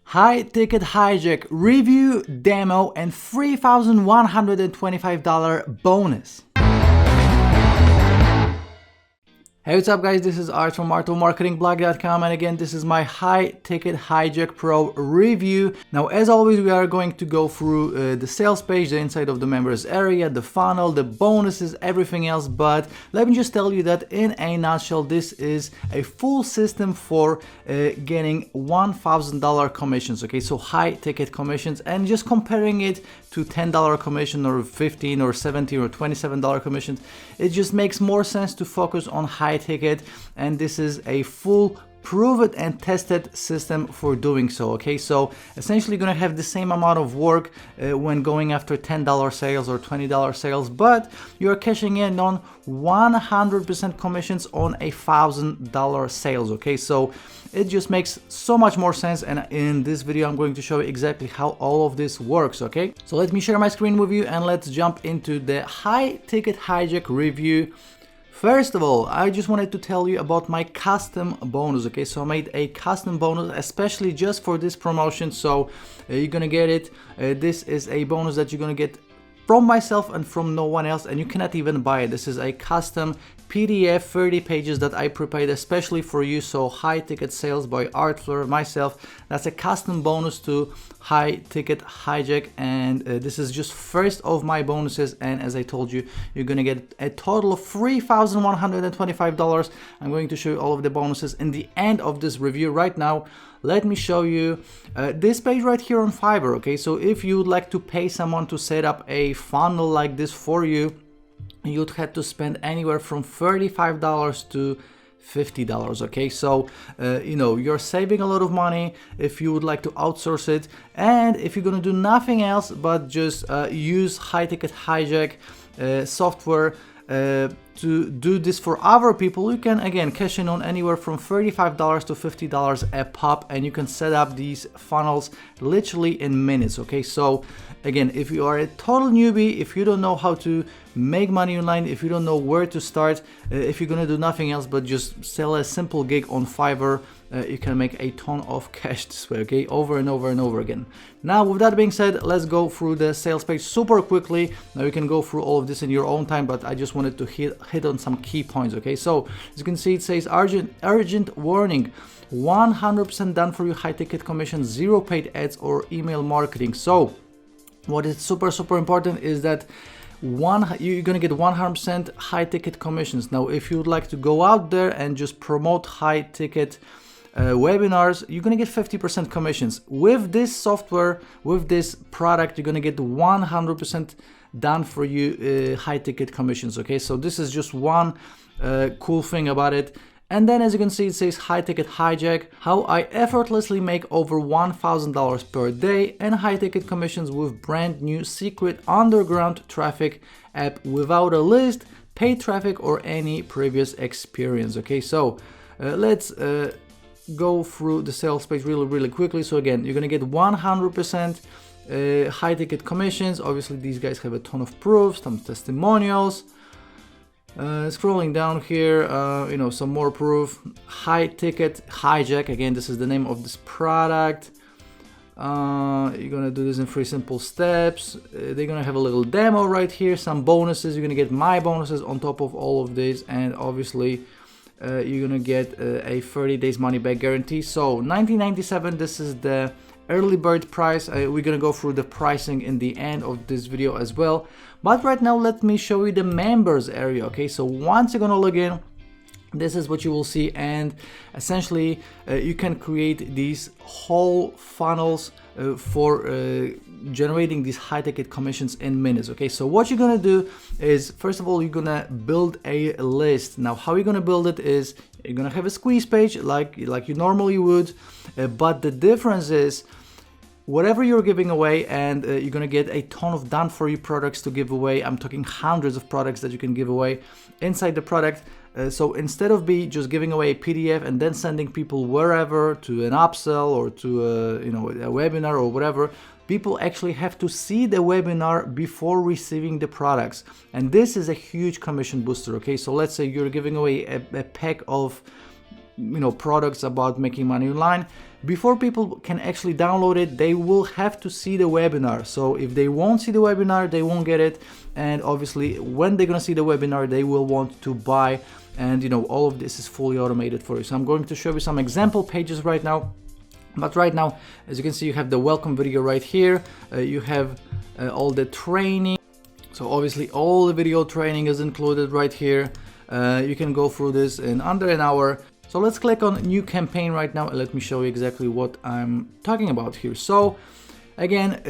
High Ticket Hijack review, demo, and $3,125 bonus. Hey, what's up guys, this is Art from artofmarketingblog.com, and again this is my High Ticket Hijack Pro review. Now as always we are going to go through the sales page, the inside of the members area, the funnel, the bonuses, everything else, but let me just tell you that in a nutshell this is a full system for getting $1,000 commissions, okay, so high ticket commissions, and just comparing it to $10 commission or $15 or $17 or $27 commissions, it just makes more sense to focus on high ticket, and this is a full proven and tested system for doing so. Okay, so essentially you're gonna have the same amount of work when going after $10 sales or $20 sales, but you're cashing in on 100% commissions on $1,000 sales. Okay, so it just makes so much more sense, and in this video I'm going to show you exactly how all of this works. Okay, so let me share my screen with you and let's jump into the High Ticket Hijack review. First of all, I just wanted to tell you about my custom bonus. Okay, so I made a custom bonus especially just for this promotion, so you're gonna get it. This is a bonus that you're gonna get from myself and from no one else, and you cannot even buy it. This is a custom PDF 30 pages that I prepared especially for you. So high ticket sales by Artfleur, myself, that's a custom bonus to High Ticket Hijack, and this is just first of my bonuses, and as I told you, you're gonna get a total of $3,125. I'm going to show you all of the bonuses in the end of this review. Right now let me show you this page right here on Fiverr. Okay, so if you would like to pay someone to set up a funnel like this for you, you'd have to spend anywhere from $35 to $50. Okay, so you know, you're saving a lot of money if you would like to outsource it, and if you're gonna do nothing else but just use High Ticket Hijack software to do this for other people, you can again cash in on anywhere from $35 to $50 a pop, and you can set up these funnels literally in minutes. Okay, so again, if you are a total newbie, if you don't know how to make money online, if you don't know where to start, if you're gonna do nothing else but just sell a simple gig on Fiverr, you can make a ton of cash this way, okay, over and over and over again. Now with that being said, let's go through the sales page super quickly. Now you can go through all of this in your own time, but I just wanted to hit on some key points. Okay, so as you can see, it says urgent warning, 100% done for you high ticket commission, zero paid ads or email marketing. So what is super important is that you're gonna get 100% high ticket commissions. Now if you would like to go out there and just promote high ticket webinars, you're gonna get 50% commissions. With this software, with this product, you're gonna get 100% done for you high ticket commissions. Okay, so this is just one cool thing about it. And then as you can see, it says High Ticket Hijack, how I effortlessly make over $1,000 per day and high ticket commissions with brand new secret underground traffic app without a list, paid traffic, or any previous experience. Okay, so let's go through the sales page really quickly. So again, you're gonna get 100% high ticket commissions. Obviously these guys have a ton of proofs, some testimonials. Scrolling down here, you know, some more proof. High Ticket Hijack, again this is the name of this product. You're gonna do this in 3 simple steps. They're gonna have a little demo right here, some bonuses. You're gonna get my bonuses on top of all of this, and obviously you're gonna get a 30 days money back guarantee. So $19.97, this is the early bird price. We're gonna go through the pricing in the end of this video as well, but right now let me show you the members area. Okay, so once you're gonna log in, this is what you will see, and essentially you can create these whole funnels for generating these high ticket commissions in minutes. Okay, so what you're gonna do is, first of all, you're gonna build a list. Now how you're gonna build it is, you're gonna have a squeeze page like you normally would, but the difference is whatever you're giving away, and you're gonna get a ton of done for you products to give away. I'm talking hundreds of products that you can give away inside the product. So instead of just giving away a PDF and then sending people wherever to an upsell or to a webinar or whatever, people actually have to see the webinar before receiving the products, and this is a huge commission booster. Okay, so let's say you're giving away a pack of products about making money online. Before people can actually download it, they will have to see the webinar. So if they won't see the webinar, they won't get it. And obviously when they're gonna see the webinar, they will want to buy. And all of this is fully automated for you. So I'm going to show you some example pages right now. But right now, as you can see, you have the welcome video right here. You have all the training. So obviously all the video training is included right here. You can go through this in under an hour. So let's click on new campaign right now and let me show you exactly what I'm talking about here. So again,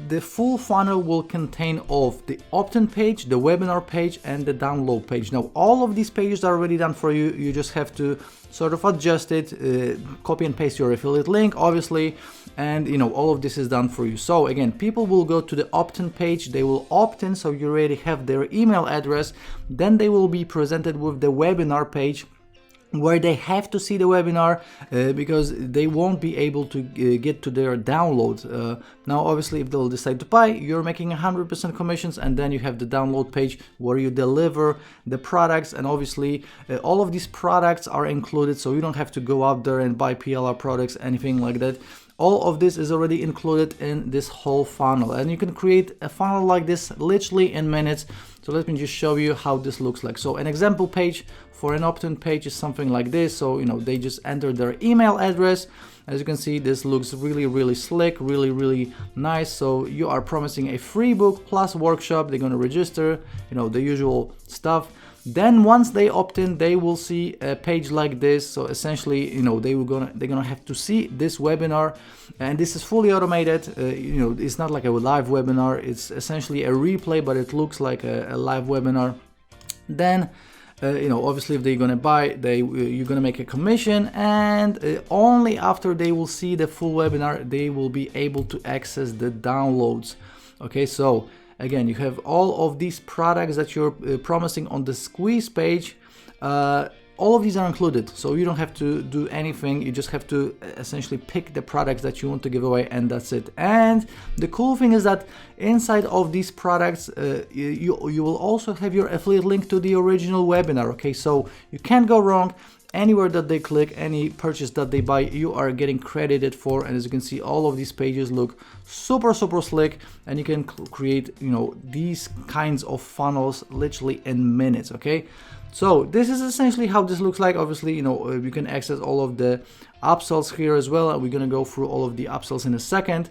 the full funnel will contain of the opt-in page, the webinar page, and the download page. Now all of these pages are already done for you. You just have to sort of adjust it, copy and paste your affiliate link obviously, and all of this is done for you. So again, people will go to the opt-in page, they will opt in, so you already have their email address. Then they will be presented with the webinar page, where they have to see the webinar because they won't be able to get to their download. Now obviously if they'll decide to buy, you're making 100% commissions, and then you have the download page where you deliver the products, and obviously all of these products are included, so you don't have to go out there and buy PLR products, anything like that. All of this is already included in this whole funnel, and you can create a funnel like this literally in minutes. So let me just show you how this looks like. So an example page for an opt-in page is something like this. So they just enter their email address. As you can see, this looks really slick, really nice. So you are promising a free book plus workshop. They're going to register, the usual stuff. Then once they opt in, they will see a page like this. So essentially, they're gonna have to see this webinar, and this is fully automated. It's not like a live webinar. It's essentially a replay, but it looks like a live webinar. Then obviously if they're gonna buy, you're gonna make a commission, and only after they will see the full webinar, they will be able to access the downloads. Okay, so again, you have all of these products that you're promising on the squeeze page. All of these are included, so you don't have to do anything. You just have to essentially pick the products that you want to give away, and that's it. And the cool thing is that inside of these products, you will also have your affiliate link to the original webinar. Okay, so you can't go wrong. Anywhere that they click, any purchase that they buy, you are getting credited for. And as you can see, all of these pages look super slick, and you can create these kinds of funnels literally in minutes. Okay, so this is essentially how this looks like. Obviously you can access all of the upsells here as well, and we're gonna go through all of the upsells in a second.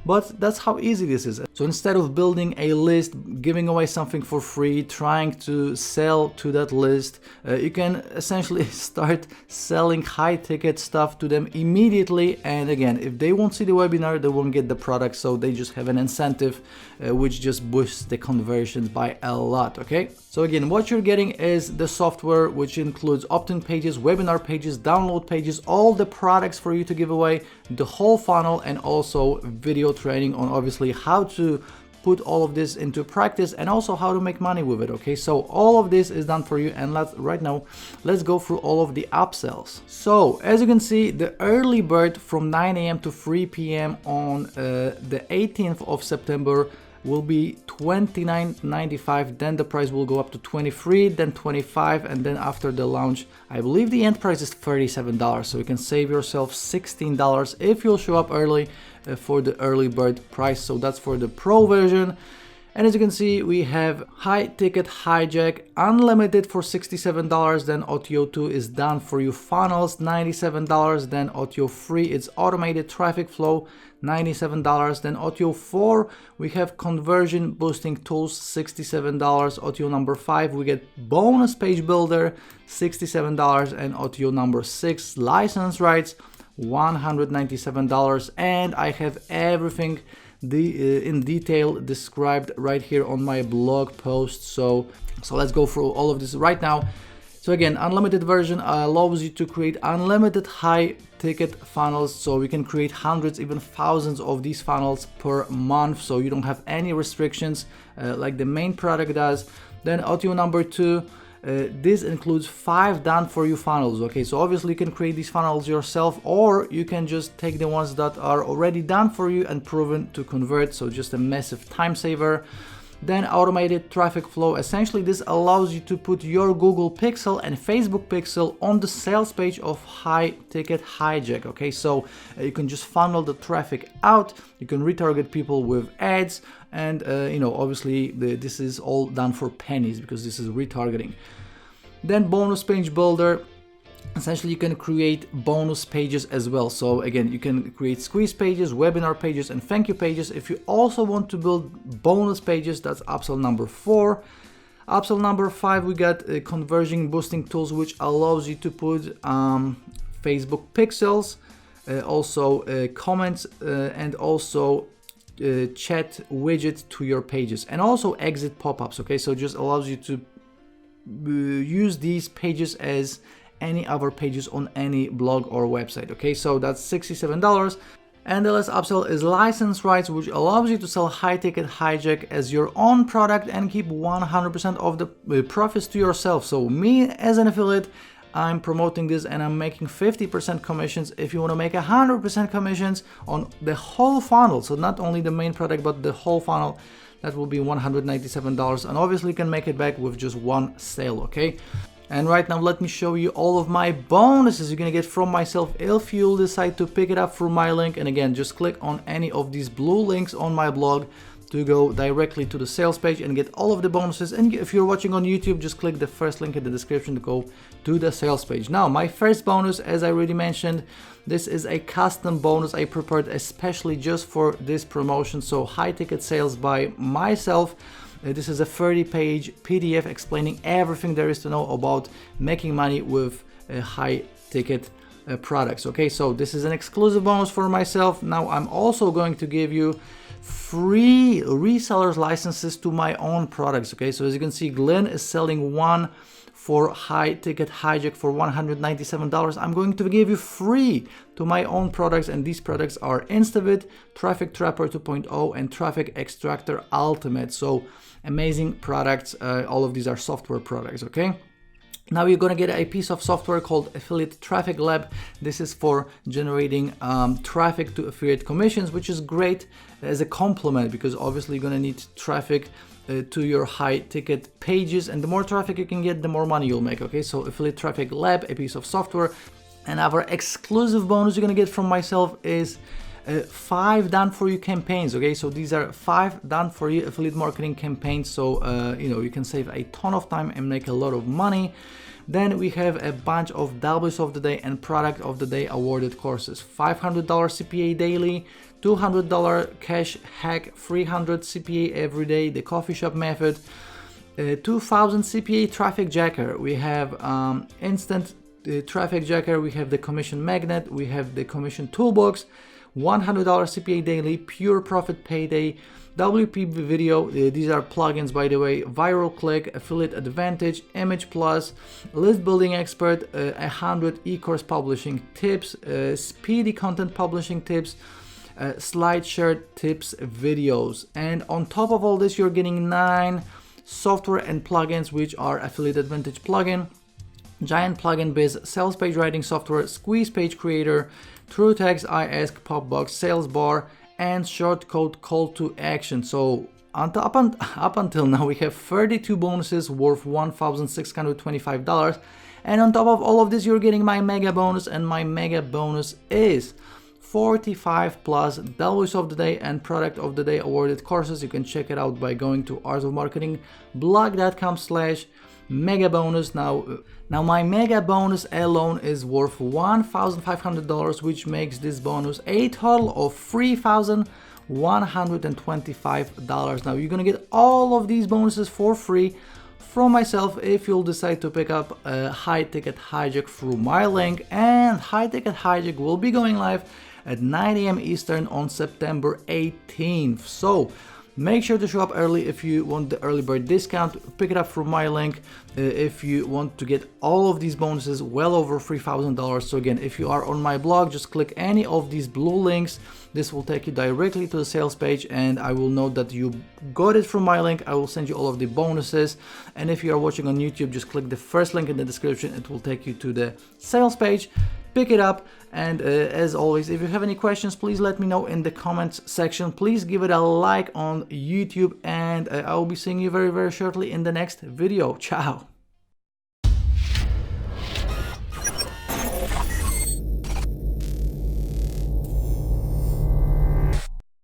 But that's how easy this is. So instead of building a list, giving away something for free, trying to sell to that list, you can essentially start selling high ticket stuff to them immediately. And again, if they won't see the webinar, they won't get the product. So they just have an incentive, which just boosts the conversions by a lot. Okay. So again, what you're getting is the software, which includes opt-in pages, webinar pages, download pages, all the products for you to give away, the whole funnel, and also video training on obviously how to put all of this into practice, and also how to make money with it. Okay, so all of this is done for you, and right now let's go through all of the upsells. So as you can see, the early bird from 9 a.m. to 3 p.m. on the 18th of September will be $29.95. Then the price will go up to $23, then $25, and then after the launch, I believe the end price is $37. So you can save yourself $16 if you'll show up early for the early bird price. So that's for the pro version. And as you can see, we have High Ticket Hijack Unlimited for $67. Then OTO 2 is done for you. Funnels $97. Then OTO 3, it's automated traffic flow, $97. Then OTO 4, we have conversion boosting tools, $67. OTO number 5, we get bonus page builder, $67. And OTO number 6, license rights, $197. And I have everything in detail described right here on my blog post. So let's go through all of this right now. So again, unlimited version allows you to create unlimited high ticket funnels. So we can create hundreds, even thousands of these funnels per month. So you don't have any restrictions like the main product does. Then OTO number 2, this includes 5 done for you funnels. Okay, so obviously you can create these funnels yourself, or you can just take the ones that are already done for you and proven to convert. So just a massive time saver. Then automated traffic flow. Essentially, this allows you to put your Google Pixel and Facebook Pixel on the sales page of High Ticket Hijack. Okay, so you can just funnel the traffic out. You can retarget people with ads, and obviously this is all done for pennies because this is retargeting. Then bonus page builder. Essentially, you can create bonus pages as well. So again, you can create squeeze pages, webinar pages, and thank you pages. If you also want to build bonus pages, that's upsell number 4. Upsell number 5, we got conversion boosting tools, which allows you to put Facebook pixels, also comments, and also chat widget to your pages, and also exit pop-ups. Okay, so it just allows you to use these pages as any other pages on any blog or website. Okay, so that's $67. And the last upsell is license rights, which allows you to sell High Ticket Hijack as your own product and keep 100% of the profits to yourself. So me as an affiliate, I'm promoting this and I'm making 50% commissions. If you want to make 100% commissions on the whole funnel, so not only the main product but the whole funnel, that will be $197, and obviously you can make it back with just one sale. Okay, and right now let me show you all of my bonuses you're gonna get from myself if you'll decide to pick it up through my link. And again, just click on any of these blue links on my blog to go directly to the sales page and get all of the bonuses. And if you're watching on YouTube, just click the first link in the description to go to the sales page. Now, my first bonus, as I already mentioned, this is a custom bonus I prepared especially just for this promotion. So high ticket sales by myself. This is a 30-page PDF explaining everything there is to know about making money with high ticket products. Okay, so this is an exclusive bonus for myself. Now I'm also going to give you free resellers licenses to my own products. Okay, so as you can see, Glynn is selling one for High Ticket Hijack for $197. I'm going to give you free to my own products, and these products are Instavit, Traffic Trapper 2.0, and Traffic Extractor Ultimate. So amazing products. All of these are software products. Okay. Now you're gonna get a piece of software called Affiliate Traffic Lab. This is for generating traffic to affiliate commissions, which is great as a complement because obviously you're gonna need traffic to your high ticket pages, and the more traffic you can get, the more money you'll make. Okay, so Affiliate Traffic Lab, a piece of software. Another exclusive bonus you're gonna get from myself is 5 done for you campaigns. Okay, so these are 5 done for you affiliate marketing campaigns, so you can save a ton of time and make a lot of money. Then we have a bunch of W's of the day and product of the day awarded courses. $500 CPA daily, $200 cash hack, $300 CPA every day, the coffee shop method, 2000 CPA traffic jacker. We have instant traffic jacker, we have the commission magnet, we have the commission toolbox, $100 CPA daily, pure profit payday, WP video, these are plugins by the way, viral click, affiliate advantage, image plus, list building expert, 100 e-course publishing tips, speedy content publishing tips, slide share tips videos. And on top of all this, you're getting 9 software and plugins, which are affiliate advantage plugin, Giant Plugin Biz, sales page writing software, squeeze page creator, True Text, I Ask, Popbox, sales bar, and shortcode call to action. So up until now, we have 32 bonuses worth $1,625. And on top of all of this, you're getting my mega bonus, and my mega bonus is 45 plus W's of the day and product of the day awarded courses. You can check it out by going to artofmarketingblog.com/mega bonus. Now my mega bonus alone is worth $1,500, which makes this bonus a total of $3,125. Now you're gonna get all of these bonuses for free from myself if you'll decide to pick up a High Ticket Hijack through my link. And High Ticket Hijack will be going live at 9 a.m. Eastern on September 18th. So make sure to show up early if you want the early bird discount. Pick it up from my link if you want to get all of these bonuses, well over $3,000. So again, if you are on my blog, just click any of these blue links. This will take you directly to the sales page, and I will note that you got it from my link. I will send you all of the bonuses. And if you are watching on YouTube, just click the first link in the description. It will take you to the sales page. pick it up. And as always, if you have any questions, please let me know in the comments section. Please give it a like on YouTube, and I will be seeing you very, very shortly in the next video. Ciao.